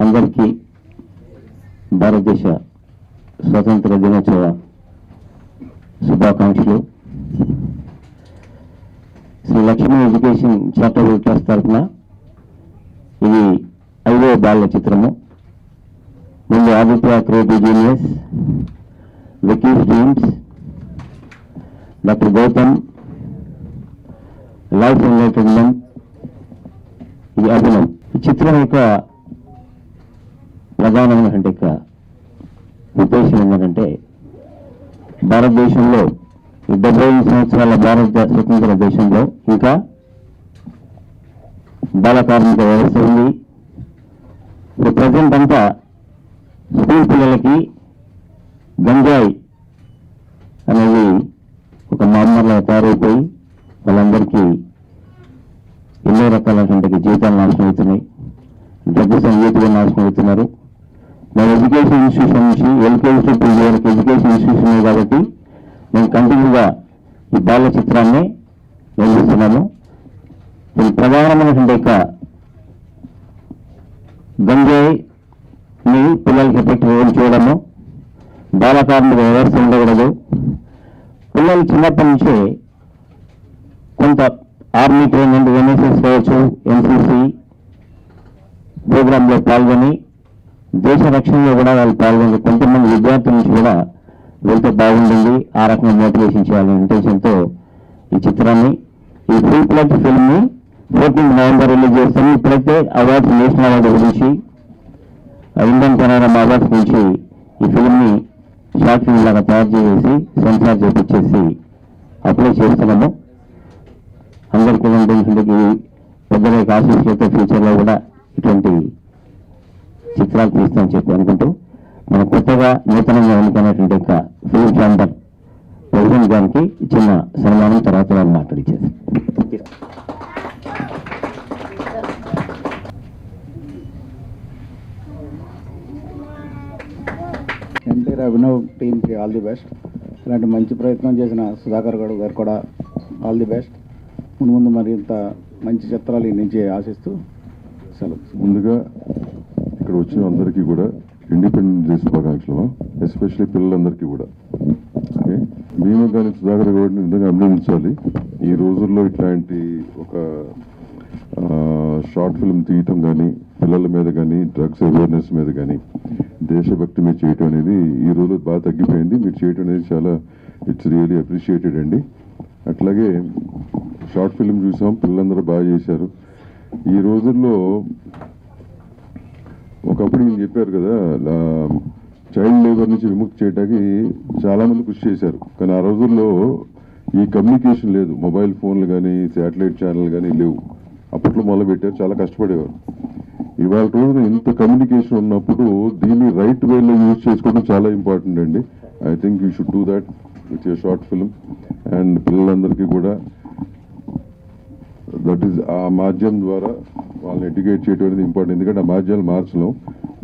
అందరికీ భారతదేశ స్వతంత్ర దినోత్సవ శుభాకాంక్షలు. Shri Lakshmi education charitable trust తరఫున ఇది 5వ బాల చిత్రము. ముందు Aditya creative genius, Vicky's dreams, doctor Gautam life entertainment, ఇది అభినవ్. ఈ చిత్రం యొక్క ప్రధానమైనటువంటి ఉద్దేశం ఏంటంటే భారతదేశంలో 75 సంవత్సరాల భారత స్వతంత్ర దేశంలో ఇంకా బాల కార్మిక వ్యవస్థ ఉంది. ఇప్పుడు ప్రజెంట్ అంతా స్కూల్ పిల్లలకి గంజాయి అనేది ఒక మామూలుగా తయారైపోయి వాళ్ళందరికీ ఎన్నో రకాలైనటువంటి జీవితాలు నాశనం అవుతున్నాయి. డ్రగ్స్ అన్నిటిగా నాశనం అవుతున్నారు. మన ఎడ్యుకేషన్ ఇన్స్టిట్యూషన్ నుంచి ఎల్కేజీ టు పీజీ వరకు ఎడ్యుకేషన్ ఇన్స్టిట్యూషన్ కాబట్టి మేము కంటిన్యూగా ఈ బాల చిత్రాన్ని నిర్మిస్తున్నాము. దీని ప్రధానమైనటువంటి గంజాయిని పిల్లలకి ఎఫెక్ట్ చేయడము, బాల కార్మిక వ్యవస్థ ఉండకూడదు. పిల్లలు చిన్నప్పటి నుంచే కొంత ఆర్మీ ట్రైనింగ్, ఎన్ఎస్ఎస్ కావచ్చు, ఎన్సీసీ ప్రోగ్రాంలో పాల్గొని దేశ రక్షణలో కూడా వాళ్ళు పాల్గొని కొంతమంది విద్యార్థుల నుంచి కూడా వెళ్తే బాగుంటుంది, ఆ రకంగా మోటివేషన్ చేయాలనే ఇంటెన్షన్తో ఈ చిత్రాన్ని, ఈ ఫుల్ ప్లెజ్ ఫిల్మ్ని 14 నవంబర్ రిలీజ్ చేస్తాము. ఇప్పుడైతే అవార్డ్స్, నేషనల్ అవార్డు గురించి, ఇండియన్ పనోరమా అవార్డ్స్ నుంచి ఈ ఫిల్మ్ని షార్ట్ ఫిల్మ్ లాగా తయారు చేసి సెన్సార్ చేపించేసి అప్లై చేస్తున్నాము. అందరికీ పెద్దల ఆశీస్సులతో ఫ్యూచర్లో కూడా ఇటువంటి చిత్రాలు తీస్తామని చెప్పి అనుకుంటూ మన కొత్తగా నూతనంగా ఎన్నుకున్నటువంటి ఫిల్మ్ ఛాంబర్ ప్రెసిడెంట్ గారికి చిన్న సన్మానం తర్వాత వాళ్ళు మాట్లాడించారు. ఎన్టీఆర్ అభినవ్ టీంకి ఆల్ ది బెస్ట్. ఇలాంటి మంచి ప్రయత్నం చేసిన సుధాకర్ గౌడ్ గారు కూడా ఆల్ ది బెస్ట్. ముందు మరింత మంచి చిత్రాలు నుంచి ఆశిస్తూ సెలవు. ముందుగా ఇక్కడ వచ్చిన అందరికీ కూడా ఇండిపెండెన్స్ డే శుభాకాంక్షలు, ఎస్పెషల్లీ పిల్లలందరికీ కూడా. ఓకే, మేము కానీ సుధాకర్ గౌడ్ని నిజంగా అభినందించాలి. ఈ రోజుల్లో ఇట్లాంటి ఒక షార్ట్ ఫిల్మ్ తీయటం కానీ, పిల్లల మీద కానీ, డ్రగ్స్ అవేర్నెస్ మీద కానీ, దేశభక్తి మీద చేయటం అనేది ఈ రోజు బాగా తగ్గిపోయింది. మీరు చేయటం అనేది చాలా ఇట్స్ రియలీ అప్రిషియేటెడ్ అండి. అట్లాగే షార్ట్ ఫిల్మ్ చూసాం, పిల్లలందరూ బాగా చేశారు. ఈ రోజుల్లో ఒకప్పుడు ఈయన చెప్పారు కదా, చైల్డ్ లేబర్ నుంచి విముక్తి చేయడానికి చాలామంది కృషి చేశారు. కానీ ఆ రోజుల్లో ఈ కమ్యూనికేషన్ లేదు, మొబైల్ ఫోన్లు కానీ, శాటిలైట్ ఛానల్ కానీ లేవు. అప్పట్లో మొదలుపెట్టారు, చాలా కష్టపడేవారు. ఇవాళ రోజున ఇంత కమ్యూనికేషన్ ఉన్నప్పుడు దీన్ని రైట్ వేలో యూజ్ చేసుకోవడం చాలా ఇంపార్టెంట్ అండి. I think you should do that with your short film. And పిల్లలందరికీ కూడా దట్ ఈస్ ఆ మాధ్యమం ద్వారా వాళ్ళని ఎడ్యుకేట్ చేయడం అనేది ఇంపార్టెంట్. ఎందుకంటే ఆ మాధ్యమాలు మార్చలేం.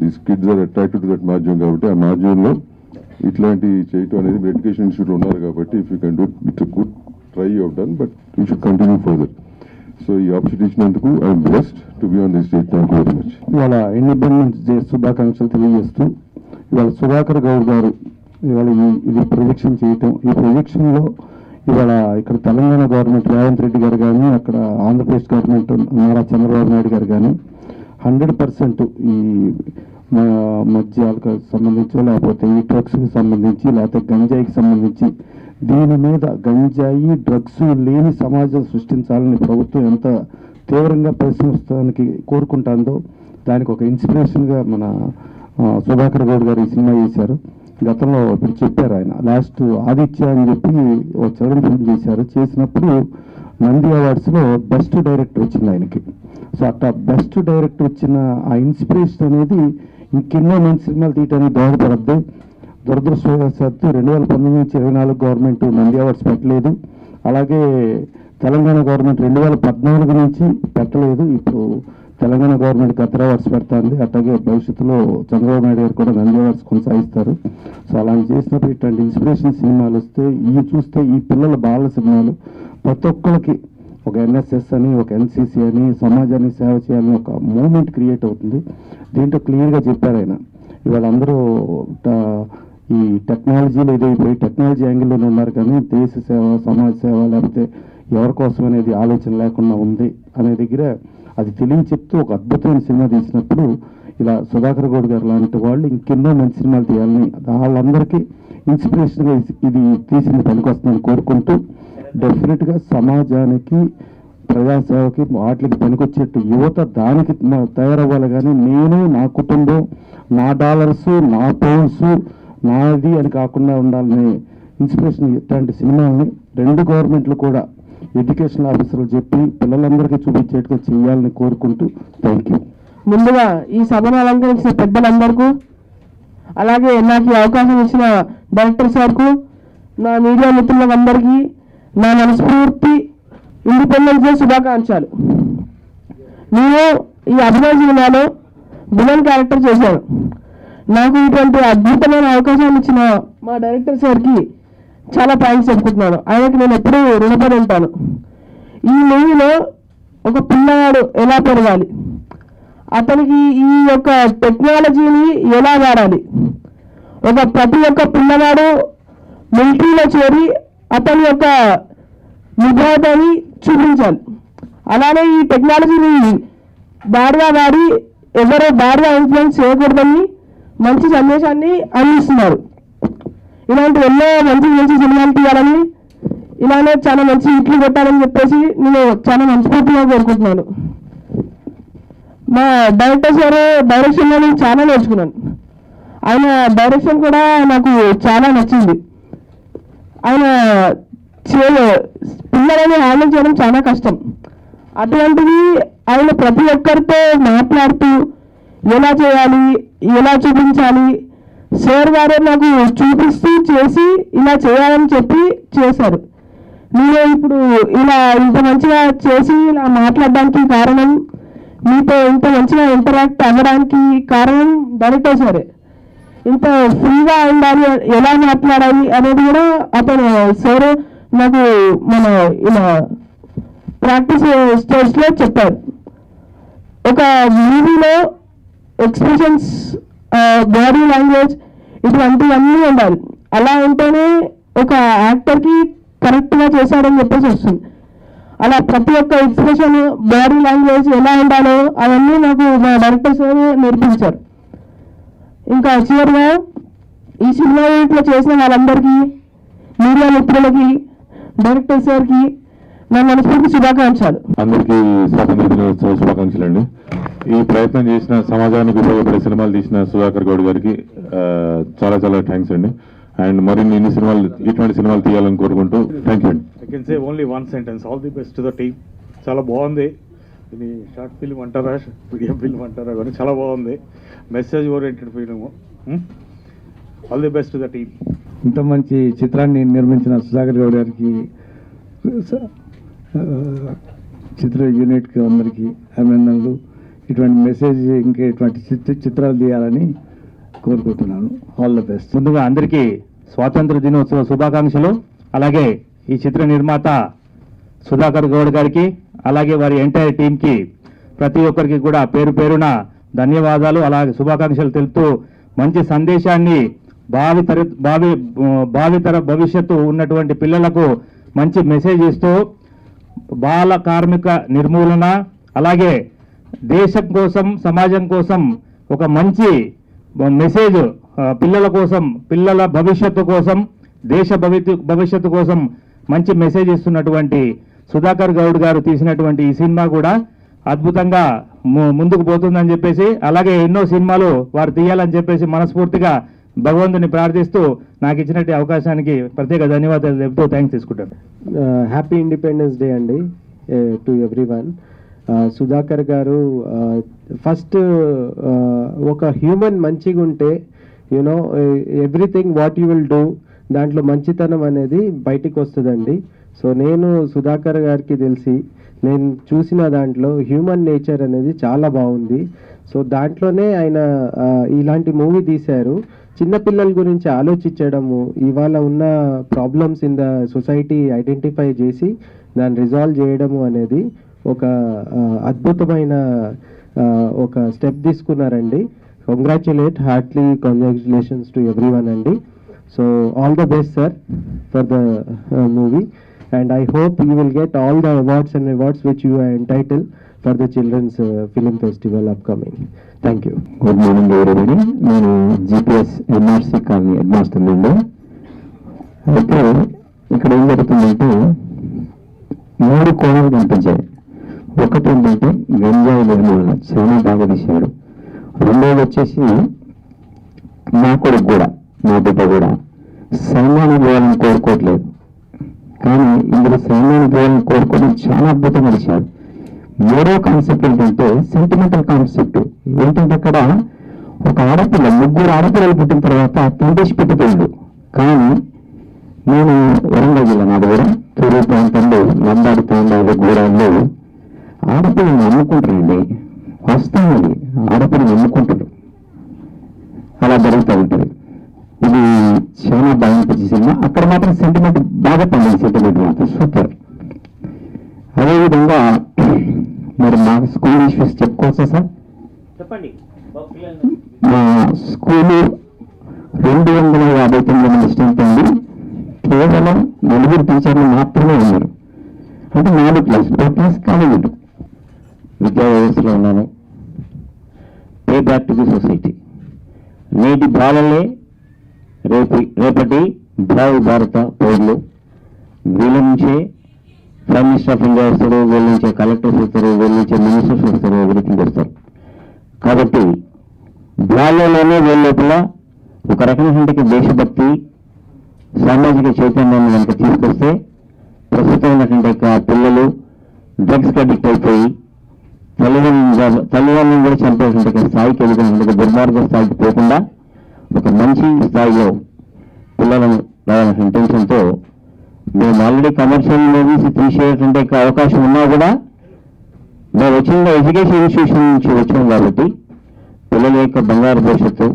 These kids are attracted to that మాధ్యమం కాబట్టి ఆ మాధ్యమంలో ఇట్లాంటి చేయటం అనేది మీరు ఎడ్యుకేషన్ ఇన్స్టిట్యూట్ ఉన్నారు కాబట్టి if you can do it's good try you have done, but you should continue further. So ఈ ఆపర్చునిటీ ఇచ్చినందుకు I'm blessed to be on this stage. Thank you very much. ఇవాళ ఇండిపెండెన్స్ డే శుభాకాంక్షలు తెలియజేస్తూ ఇవాళ సుధాకర్ గౌడ్ గారు ఇవాళ ఇది ప్రొజెక్షన్ చేయటం, ఈ ప్రొజెక్షన్లో ఇవాళ ఇక్కడ తెలంగాణ గవర్నమెంట్ రేవంత్ రెడ్డి గారు కానీ, అక్కడ ఆంధ్రప్రదేశ్ గవర్నమెంట్ నారా చంద్రబాబు నాయుడు గారు కానీ 100% ఈ మద్యాలకు సంబంధించి, లేకపోతే ఈ డ్రగ్స్కి సంబంధించి, లేకపోతే గంజాయికి సంబంధించి దీని మీద గంజాయి డ్రగ్స్ లేని సమాజం సృష్టించాలని ప్రభుత్వం ఎంత తీవ్రంగా ప్రశ్నిస్తానికి కోరుకుంటుందో దానికి ఒక ఇన్స్పిరేషన్గా మన సుధాకర్ గౌడ్ గారు ఈ సినిమా చేశారు. గతంలో ఇప్పుడు చెప్పారు ఆయన లాస్ట్ ఆదిత్య అని చెప్పి ఒక చిల్డ్రన్ ఫిల్మ్ చేశారు. చేసినప్పుడు నంది అవార్డ్స్లో బెస్ట్ డైరెక్టర్ వచ్చింది ఆయనకి. సో అట్లా బెస్ట్ డైరెక్టర్ వచ్చిన ఆ ఇన్స్పిరేషన్ అనేది ఇంకెన్నో మంచి సినిమాలు తీయడానికి దోహదపడద్దు. దురదృష్టవశాత్తు 2019 నుంచి 24 గవర్నమెంట్ నంది అవార్డ్స్ పెట్టలేదు. అలాగే తెలంగాణ గవర్నమెంట్ 2014 నుంచి పెట్టలేదు. ఇప్పుడు తెలంగాణ గవర్నమెంట్ గతర అవార్డ్స్ పెడుతుంది. అట్లాగే భవిష్యత్తులో చంద్రబాబు నాయుడు గారు కూడా నంది అవార్డ్స్ కొనసాగిస్తారు. సో అలా చేసినప్పుడు ఇట్లాంటి ఇన్స్పిరేషన్ సినిమాలు వస్తే చూస్తే ఈ పిల్లల బాల సినిమాలు ప్రతి ఒక్కరికి ఒక ఎన్ఎస్ఎస్ అని, ఒక ఎన్సిసి అని, సమాజానికి సేవ చేయాలని ఒక మూమెంట్ క్రియేట్ అవుతుంది. దీంట్లో క్లియర్గా చెప్పారు ఆయన. ఇవాళ అందరూ ఈ టెక్నాలజీలో ఇదైపోయి టెక్నాలజీ యాంగిల్లోనే ఉన్నారు, కానీ దేశ సేవ, సమాజ సేవ లేకపోతే ఎవరి కోసం అనేది ఆలోచన లేకుండా ఉంది అనే దగ్గర అది తెలియ చెప్తూ ఒక అద్భుతమైన సినిమా తీసినప్పుడు ఇలా సుధాకర్ గౌడ్ గారు లాంటి వాళ్ళు ఇంకెన్నో మంచి సినిమాలు తీయాలని, వాళ్ళందరికీ ఇన్స్పిరేషన్గా ఇది తీసింది పనికొస్తుందని కోరుకుంటూ, డెఫినెట్గా సమాజానికి, ప్రజాసేవకి, వాటికి పనికొచ్చేట్టు యువత దానికి తయారవ్వాలి. కానీ నేను, నా కుటుంబం, నా డాలర్స్, నా పౌండ్స్, నాది అని కాకుండా ఉండాలని ఇన్స్పిరేషన్ ఇట్లాంటి సినిమాలని రెండు గవర్నమెంట్లు కూడా ఎడ్యుకేషన్ ఆఫీసర్లు చెప్పి పిల్లలందరికీ చూపించేట్టుగా చేయాలని కోరుకుంటూ థ్యాంక్ యూ. ముందుగా ఈ సభను అలంకరించిన పెద్దలందరికీ, అలాగే నాకు ఈ అవకాశం ఇచ్చిన డైరెక్టర్ సార్కు, నా మీడియా మిత్రులందరికీ నా మనస్ఫూర్తి ఇండిపెండెన్స్ డే శుభాకాంక్షలు. నేను ఈ అభినయ సినిమాలో విలన్ క్యారెక్టర్ చేశాను. నాకు ఇటువంటి అద్భుతమైన అవకాశాన్ని ఇచ్చిన మా డైరెక్టర్ సార్కి చాలా థ్యాంక్స్ చెప్పుకుంటున్నాను. ఆయనకి నేను ఎప్పుడూ రుణపడి ఉంటాను. ఈ మూవీలో ఒక పిల్లవాడు ఎలా పెరగాలి, అతనికి ఈ యొక్క టెక్నాలజీని ఎలా వాడాలి, ప్రతి ఒక్క పిల్లవాడు మిలిటరీలో చేరి అతని యొక్క నిబద్ధతని చూపించాలి. అలానే ఈ టెక్నాలజీని బాగా వాడి ఎవరో బాగా ఇన్ఫ్లుయెన్స్ చేయకూడదని మంచి సందేశాన్ని అందిస్తున్నారు. ఇలాంటి ఎన్నో మంచి మంచి సినిమాలు తీయాలని, ఇలానే చాలా మంచి హిట్లు కొట్టాలని చెప్పేసి నేను చాలా మనస్ఫూర్తిగా కోరుకుంటున్నాను. మా డైరెక్టర్ సార్ డైరెక్షన్లో నేను చాలా నేర్చుకున్నాను. ఆయన డైరెక్షన్ కూడా నాకు చాలా నచ్చింది. ఆయన పిల్లలని హ్యాండిల్ చేయడం చాలా కష్టం. అటువంటిది ఆయన ప్రతి ఒక్కరితో మాట్లాడుతూ ఎలా చేయాలి, ఎలా చూపించాలి, సార్ గారే నాకు చూపిస్తూ చేసి ఇలా చేయాలని చెప్పి చేశారు. నేను ఇప్పుడు ఇలా ఇంత మంచిగా చేసి ఇలా మాట్లాడడానికి కారణం, మీతో ఇంత మంచిగా ఇంటరాక్ట్ అవ్వడానికి కారణం డైరెక్టర్ సారే. ఇంత ఫ్రీగా ఉండాలి, ఎలా మాట్లాడాలి అనేది కూడా అతను సార్ నాకు మన ఇలా ప్రాక్టీస్ స్టేజ్లో చెప్పారు. ఒక మూవీలో ఎక్స్ప్రెషన్స్, బాడీ లాంగ్వేజ్ ఇటువంటివన్నీ ఉండాలి. అలా ఉంటేనే ఒక యాక్టర్కి కరెక్ట్గా చేశాడని చెప్పేసి వస్తుంది. అలా ప్రతి ఒక్క ఎక్స్ప్రెషన్, బాడీ లాంగ్వేజ్ ఎలా ఉండాలో అవన్నీ నాకు మా డైరెక్టర్ సార్ నేర్పించారు. ఇంకా చివరిగా ఈ సినిమా యూనిట్లో చేసిన వాళ్ళందరికీ, మీడియా మిత్రులకి, డైరెక్టర్ సార్కి నా మనస్ఫూర్తి శుభాకాంక్షలు. అందరికీ స్వాతంత్ర దినోత్సవ శుభాకాంక్షలు అండి. ఈ ప్రయత్నం చేసిన, సమాజానికి ఉపయోగపడే సినిమాలు తీసిన సుధాకర్ గౌడ్ గారికి చాలా చాలా థ్యాంక్స్ అండి. అండ్ మరిన్ని ఇటువంటి సినిమాలు తీయాలని కోరుకుంటూ థ్యాంక్ యూ అండి. I can say only one sentence, all the best to the team. చాలా బాగుంది. ఇది షార్ట్ ఫిల్మ్ అంటారా, మీడియం ఫిల్మ్ అంటారా, కానీ చాలా బాగుంది. Message oriented film. All the best to the team. ఇంత మంచి చిత్రాన్ని నిర్మించిన సుధాకర్ గౌడ్ గారికి, చిత్ర యూనిట్కి అందరికీ అభినందనలు. ఇటువంటి మెసేజ్ ఇంకా ఇటువంటి చిత్రాలు తీయాలని కోరుకుంటున్నాను. All the best. ముందుగా అందరికీ స్వాతంత్ర దినోత్సవ శుభాకాంక్షలు. అలాగే ఈ చిత్ర నిర్మాత సుధాకర్ గౌడ్ గారికి, అలాగే వారి ఎంటైర్ టీంకి, ప్రతి ఒక్కరికి కూడా పేరు పేరున ధన్యవాదాలు, అలాగే శుభాకాంక్షలు తెలుపుతూ, మంచి సందేశాన్ని భావితర భవిష్యత్తు ఉన్నటువంటి పిల్లలకు మంచి మెసేజ్ ఇస్తూ, బాల కార్మిక నిర్మూలన, అలాగే దేశం కోసం, సమాజం కోసం ఒక మంచి మెసేజ్, పిల్లల కోసం, పిల్లల భవిష్యత్తు కోసం, దేశ భవిష్యత్తు కోసం మంచి మెసేజ్ ఇస్తున్నటువంటి సుధాకర్ గౌడ్ గారు తీసినటువంటి ఈ సినిమా కూడా అద్భుతంగా ముందుకు పోతుందని చెప్పేసి, అలాగే ఎన్నో సినిమాలు వారు తీయాలని చెప్పేసి మనస్ఫూర్తిగా భగవంతుని ప్రార్థిస్తూ నాకు ఇచ్చినట్టు అవకాశానికి ప్రత్యేక ధన్యవాదాలు చెప్తూ థ్యాంక్స్ తీసుకుంటాను. హ్యాపీ ఇండిపెండెన్స్ డే అండి టు ఎవ్రీవన్. సుధాకర్ గారు ఫస్ట్ ఒక హ్యూమన్ మంచిగా ఉంటే, everything what you will do, దాంట్లో మంచితనం అనేది బయటికి వస్తుందండి. సో నేను సుధాకర్ గారికి తెలిసి నేను చూసిన దాంట్లో హ్యూమన్ నేచర్ అనేది చాలా బాగుంది. సో దాంట్లోనే ఆయన ఇలాంటి మూవీ తీశారు. చిన్నపిల్లల గురించి ఆలోచించడము, ఇవాళ ఉన్న problems in the society identify చేసి దాన్ని రిజాల్వ్ చేయడము అనేది ఒక అద్భుతమైన ఒక స్టెప్ తీసుకున్నారండి. కంగ్రాచులేషన్స్ టు ఎవ్రీవన్ అండి. So all the best sir for the movie, and I hope you will get all the awards which you are entitled for the Children's Film Festival upcoming. Thank you. Good morning everybody. నేను GPS NRC colony headmaster నుండి. అయితే ఇక్కడ ఏం జరుగుతుందంటే 3 కోణాలు కనిపించాయి. ఒకటి ఏంటంటే గంజాయి నిర్మూలన చాలా బాగా తీశాడు. రెండోది వచ్చేసి నా కొడుకు కూడా, నా బిడ్డ కూడా సన్మానం చేయాలని కోరుకోవట్లేదు, కానీ ఇందులో సన్మానం చేయాలని కోరుకోవడం చాలా అద్భుతంగా తీశాడు. మూడో కాన్సెప్ట్ ఏంటంటే సెంటిమెంటల్ కాన్సెప్ట్. ఏంటంటే అక్కడ ఒక ఆడపిల్ల, 3 ఆడపిల్లలు పుట్టిన తర్వాత తండ్రి పెట్టిపోయిండు. కానీ నేను వరంగల్ జిల్లా, నాది కూడా తూర్పు ప్రాంతంలో లంబాడి తాండాలు గూడాల్లో ఆడపిల్లని నమ్ముకుంటారండి. వాస్తవం అది, ఆడపిల్లని నమ్ముకుంటారు, అలా జరుగుతూ ఉంటుంది. ఇది చాలా బాగా అనిపించే సినిమా. అక్కడ మాత్రం సెంటిమెంట్ బాగా పండింది, సెంటిమెంట్ మాత్రం సూపర్. అదేవిధంగా మరి మా స్కూల్ ఇష్యూస్ చెప్పుకోవచ్చా సార్? చెప్పండి. మా స్కూలు 259 మంది స్ట్రెంత్ ఉంది. కేవలం 4 టీచర్లు మాత్రమే ఉన్నారు. అంటే 4 క్లాసులు, 1 క్లాస్ కాలేజీలు. విద్యా వ్యవస్థలో ఉన్నాను. Pay back to the society. నేటి బాలలే రేపటి భావి భారత పౌరులు. వీళ్ళ నుంచే ప్రైమ్ మినిస్టర్ ఆఫ్ ఇండియా వస్తారు, వీళ్ళ నుంచే కలెక్టర్స్ వస్తారు, వీళ్ళ నుంచే మినిస్టర్స్ వస్తారు, ఎవ్రీథింగ్ వస్తారు. కాబట్టి బాల్యంలోనే వీళ్ళ లోపల ఒక రకమైనటువంటి దేశభక్తి, సామాజిక చైతన్యాన్ని కనుక తీసుకొస్తే ప్రస్తుతం ఉన్నటువంటి పిల్లలు డ్రగ్స్కి అడిక్ట్ అయిపోయి తల్లిదండ్రులను కూడా చంపేటువంటి స్థాయికి ఎదుగుతున్న దుర్మార్గ స్థాయికి పోకుండా ఒక మంచి స్థాయిలో పిల్లలను రావాలనే ఇంటెన్షన్తో మేము ఆల్రెడీ కమర్షియల్ మూవీస్ తీసేటువంటి అవకాశం ఉన్నా కూడా మేము వచ్చిన ఎడ్యుకేషన్ ఇన్స్టిట్యూషన్ నుంచి వచ్చాం కాబట్టి పిల్లల యొక్క బంగారు భవిష్యత్తు,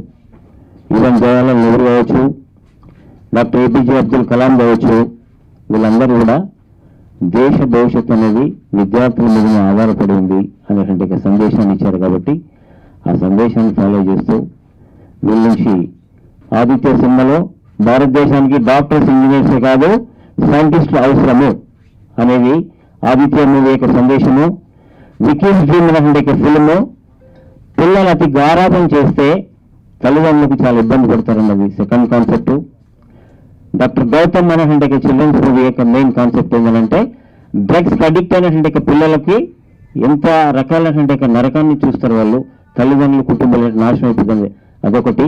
ఈవెన్ జవహర్లాల్ నెహ్రూ కావచ్చు, డాక్టర్ ఏపీజే అబ్దుల్ కలాం కావచ్చు, వీళ్ళందరూ కూడా దేశ భవిష్యత్తు అనేది విద్యార్థుల మీద ఆధారపడి ఉంది అనేటువంటి సందేశాన్ని ఇచ్చారు. కాబట్టి ఆ సందేశాన్ని ఫాలో చేస్తూ వీళ్ళ నుంచి ఆదిత్య సినిమాలో భారతదేశానికి డాక్టర్స్, ఇంజనీర్సే కాదు సైంటిస్టులు అవసరము అనేది ఆదిత్య మూవీ యొక్క సందేశము. వికీస్ డ్రీమ్ అనేటువంటి ఫిల్మ్ పిల్లలు అతి గారాబం చేస్తే తల్లిదండ్రులకు చాలా ఇబ్బంది పడతారన్నది సెకండ్ కాన్సెప్ట్. డాక్టర్ గౌతమ్ అనేటువంటి చిల్డ్రన్స్ మూవీ యొక్క మెయిన్ కాన్సెప్ట్ ఏంటంటే డ్రగ్స్కి అడిక్ట్ అయినటువంటి పిల్లలకి ఎంత రకాలైనటువంటి నరకాన్ని చూస్తారు వాళ్ళు, తల్లిదండ్రులు, కుటుంబాలు నాశనం అయిపోతుంది, అదొకటి.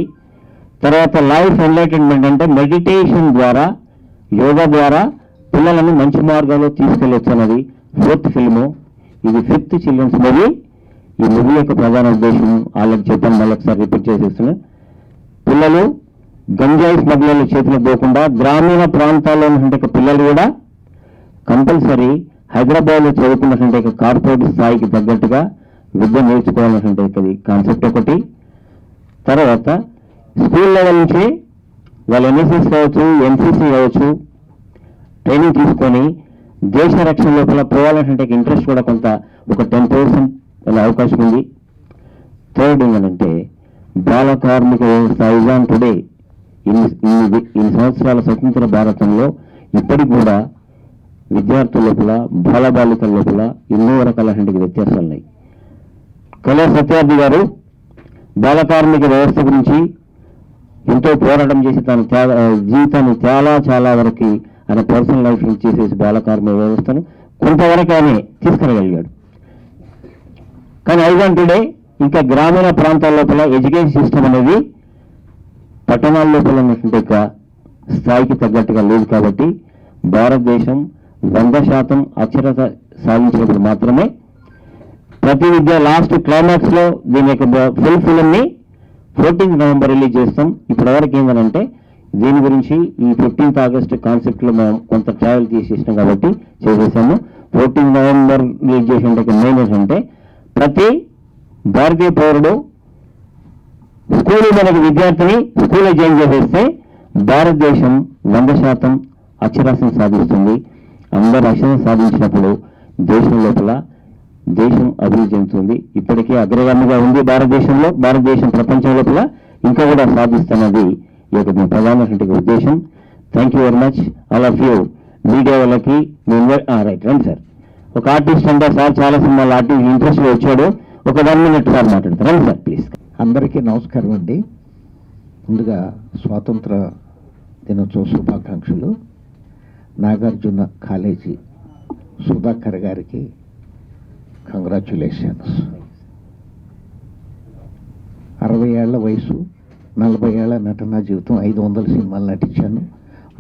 తర్వాత లైఫ్ ఎన్లైటన్మెంట్ అంటే మెడిటేషన్ ద్వారా, యోగా ద్వారా పిల్లలను మంచి మార్గాల్లో తీసుకెళ్ళొచ్చు అన్నది 4th ఫిల్ము. ఇది 5th చిల్డ్రన్స్ మూవీ. ఈ మూవీ యొక్క ప్రధాన ఉద్దేశం వాళ్ళకి చెప్పాను, మళ్ళీ ఒకసారి రిపీట్ చేసేస్తున్నాను. పిల్లలు గంజాయి స్మగ్లర్ల చేతిలో పోకుండా గ్రామీణ ప్రాంతాల్లో ఉన్నటువంటి పిల్లలు కూడా కంపల్సరీ హైదరాబాద్లో చదువుకున్నటువంటి కార్పొరేట్ స్థాయికి తగ్గట్టుగా విద్య నేర్చుకోవాలన్నటువంటి కాన్సెప్ట్ ఒకటి. తర్వాత స్కూల్ లెవెల్ నుంచి వాళ్ళు ఎన్ఎస్ఎస్ కావచ్చు, ఎన్సీసీ కావచ్చు, ట్రైనింగ్ తీసుకొని దేశ రక్షణ లోపల పోవాలన్నటువంటి ఇంట్రెస్ట్ కూడా కొంత ఒక 10% అనే అవకాశం ఉంది. థర్డ్ ఏంటంటే బాల కార్మిక వ్యవస్థ ఇవాన్ టుడే ఇన్ని సంవత్సరాల స్వతంత్ర భారతంలో ఇప్పటికి కూడా విద్యార్థుల లోపల, బాలబాలికల లోపల ఎన్నో రకాలైనటువంటి వ్యత్యాసాలు ఉన్నాయి. కళా సత్యార్థి గారు బాల కార్మిక వ్యవస్థ గురించి ఎంతో పోరాటం చేసి తన జీవితాన్ని చాలా వరకు ఆయన పర్సనల్ లైఫ్ నుంచి చేసేసి బాల కార్మిక వ్యవస్థను కొంతవరకు ఆయన తీసుకురాగలిగాడు. కానీ ఐవాన్ టుడే ఇంకా గ్రామీణ ప్రాంతాల లోపల ఎడ్యుకేషన్ సిస్టమ్ అనేది పట్టణాల లోపల ఉన్నటువంటి స్థాయికి తగ్గట్టుగా లేదు. కాబట్టి భారతదేశం 100% అక్షరత సాధించినప్పుడు మాత్రమే ప్రతి విద్య లాస్ట్ క్లైమాక్స్ లో దీని యొక్క ఫుల్ ఫిల్మ్ ని 14th నవంబర్ రిలీజ్ చేస్తాం. ఇప్పటి వరకు ఏంటంటే దీని గురించి ఈ 15th ఆగస్ట్ కాన్సెప్ట్లో మనం కొంత ట్రావెల్ తీసేసినాం కాబట్టి చేసేసాము. 14 నవంబర్ రిలీజ్ చేసినట్టు మెయిన్ ఏంటంటే ప్రతి భారతీయ పౌరుడు స్కూల్ మనకి విద్యార్థిని స్కూల్లో జాయిన్ చేసేస్తే భారతదేశం 100% అక్షరాస్యత సాధిస్తుంది. అందరూ అక్షరం సాధించినప్పుడు దేశం లోపల దేశం అభివృద్ధి చెందుతుంది. ఇప్పటికే అగ్రగామిగా ఉంది భారతదేశంలో, భారతదేశం ప్రపంచం లోపల ఇంకా కూడా సాధిస్తున్నది ఈ యొక్క ప్రధానటువంటి ఉద్దేశం. Thank you very much all of you. Media వాళ్ళకి రైట్ రండి సార్. ఒక ఆర్టిస్ట్ అంటే సార్ చాలా సినిమాలు ఆర్టిస్ట్ ఇంట్రెస్ట్ వచ్చాడు. ఒక 1 minute సార్ మాట్లాడతారు. రండి సార్ ప్లీజ్. అందరికీ నమస్కారం అండి. ముందుగా స్వాతంత్ర దినోత్సవ శుభాకాంక్షలు. నాగార్జున కాలేజీ సుధాకర్ గారికి కంగ్రాచ్యులేషన్స్. 60 ఏళ్ల వయసు, 40 ఏళ్ల నటనా జీవితం, 500 సినిమాలు నటించాను.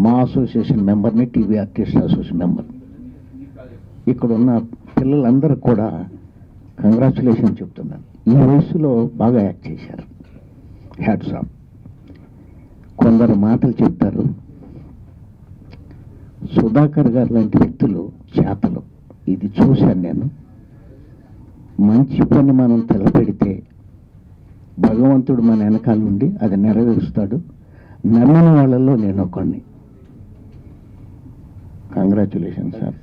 మా అసోసియేషన్ మెంబర్ని, టీవీ ఆర్టిస్ట్ అసోసియేషన్ మెంబర్ని. ఇక్కడ ఉన్న పిల్లలందరూ కూడా కంగ్రాచ్యులేషన్ చెప్తున్నాను. ఈ వయసులో బాగా యాక్ట్ చేశారు. Hats off. కొందరు మాటలు చెప్తారు. సుధాకర్ గారు లాంటి వ్యక్తులు చేతలు ఇది చూశాను నేను. మంచి పని మనం తలపెడితే భగవంతుడు మన వెనకాల ఉండి అది నెరవేరుస్తాడు. నమ్మిన వాళ్ళల్లో నేను ఒకడిని. Congratulation sir.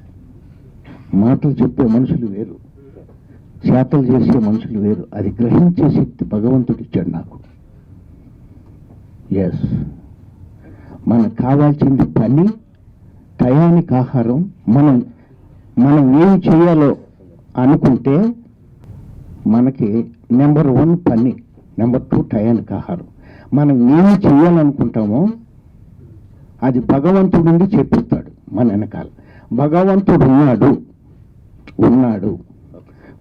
మాటలు చెప్పే మనుషులు వేరు, చేతలు చేసే మనుషులు వేరు. అది గ్రహించే శక్తి భగవంతుడు ఇచ్చాడు నాకు. ఎస్, మనకు కావాల్సింది పని, టయానికి ఆహారం. మనం ఏం చేయాలో అనుకుంటే మనకి నెంబర్ 1 పని, నెంబర్ 2 టయానికి ఆహారం. మనం ఏమి చేయాలనుకుంటామో అది భగవంతుడు నుండి చెప్పిస్తాడు మన వెనకాల. భగవంతుడు ఉన్నాడు.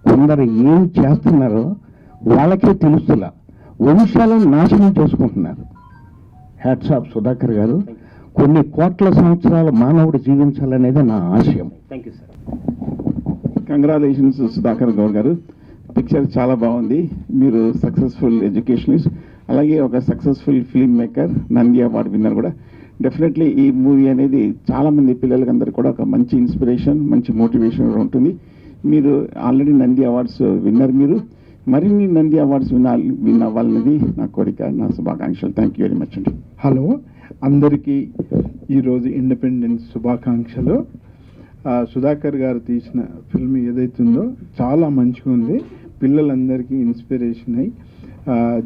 కొందరు ఏం చేస్తున్నారో వాళ్ళకే తెలుస్తులా వంశాలను నాశనం చేసుకుంటున్నారు. హ్యాట్స్ ఆఫ్ సుధాకర్ గారు. కొన్ని కోట్ల సంవత్సరాల మానవుడు జీవించాలనేది నా ఆశయం. Thank you sir. Congratulations Sudhakar Goud గారు. పిక్చర్ చాలా బాగుంది. మీరు సక్సెస్ఫుల్ ఎడ్యుకేషనిస్ట్, అలాగే ఒక successful film maker, Nandi award winner కూడా. డెఫినెట్లీ ఈ మూవీ అనేది చాలామంది పిల్లలకి అందరికీ కూడా ఒక మంచి ఇన్స్పిరేషన్, మంచి మోటివేషన్ ఉంటుంది. మీరు ఆల్రెడీ నంది అవార్డ్స్ విన్నర్. మీరు మరిన్ని నంది అవార్డ్స్ విన్ అవ్వాలనేది నా కోరిక, నా శుభాకాంక్షలు. థ్యాంక్ యూ వెరీ మచ్ అండి. హలో, అందరికీ ఈరోజు ఇండిపెండెన్స్ శుభాకాంక్షలు. సుధాకర్ గారు తీసిన ఫిల్మ్ ఏదైతుందో చాలా మంచిగా ఉంది. పిల్లలందరికీ ఇన్స్పిరేషన్ అయ్యి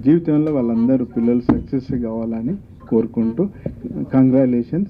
జీవితంలో వాళ్ళందరూ పిల్లలు సక్సెస్ కావాలని కోరుకుంటూ కంగ్రాచులేషన్స్.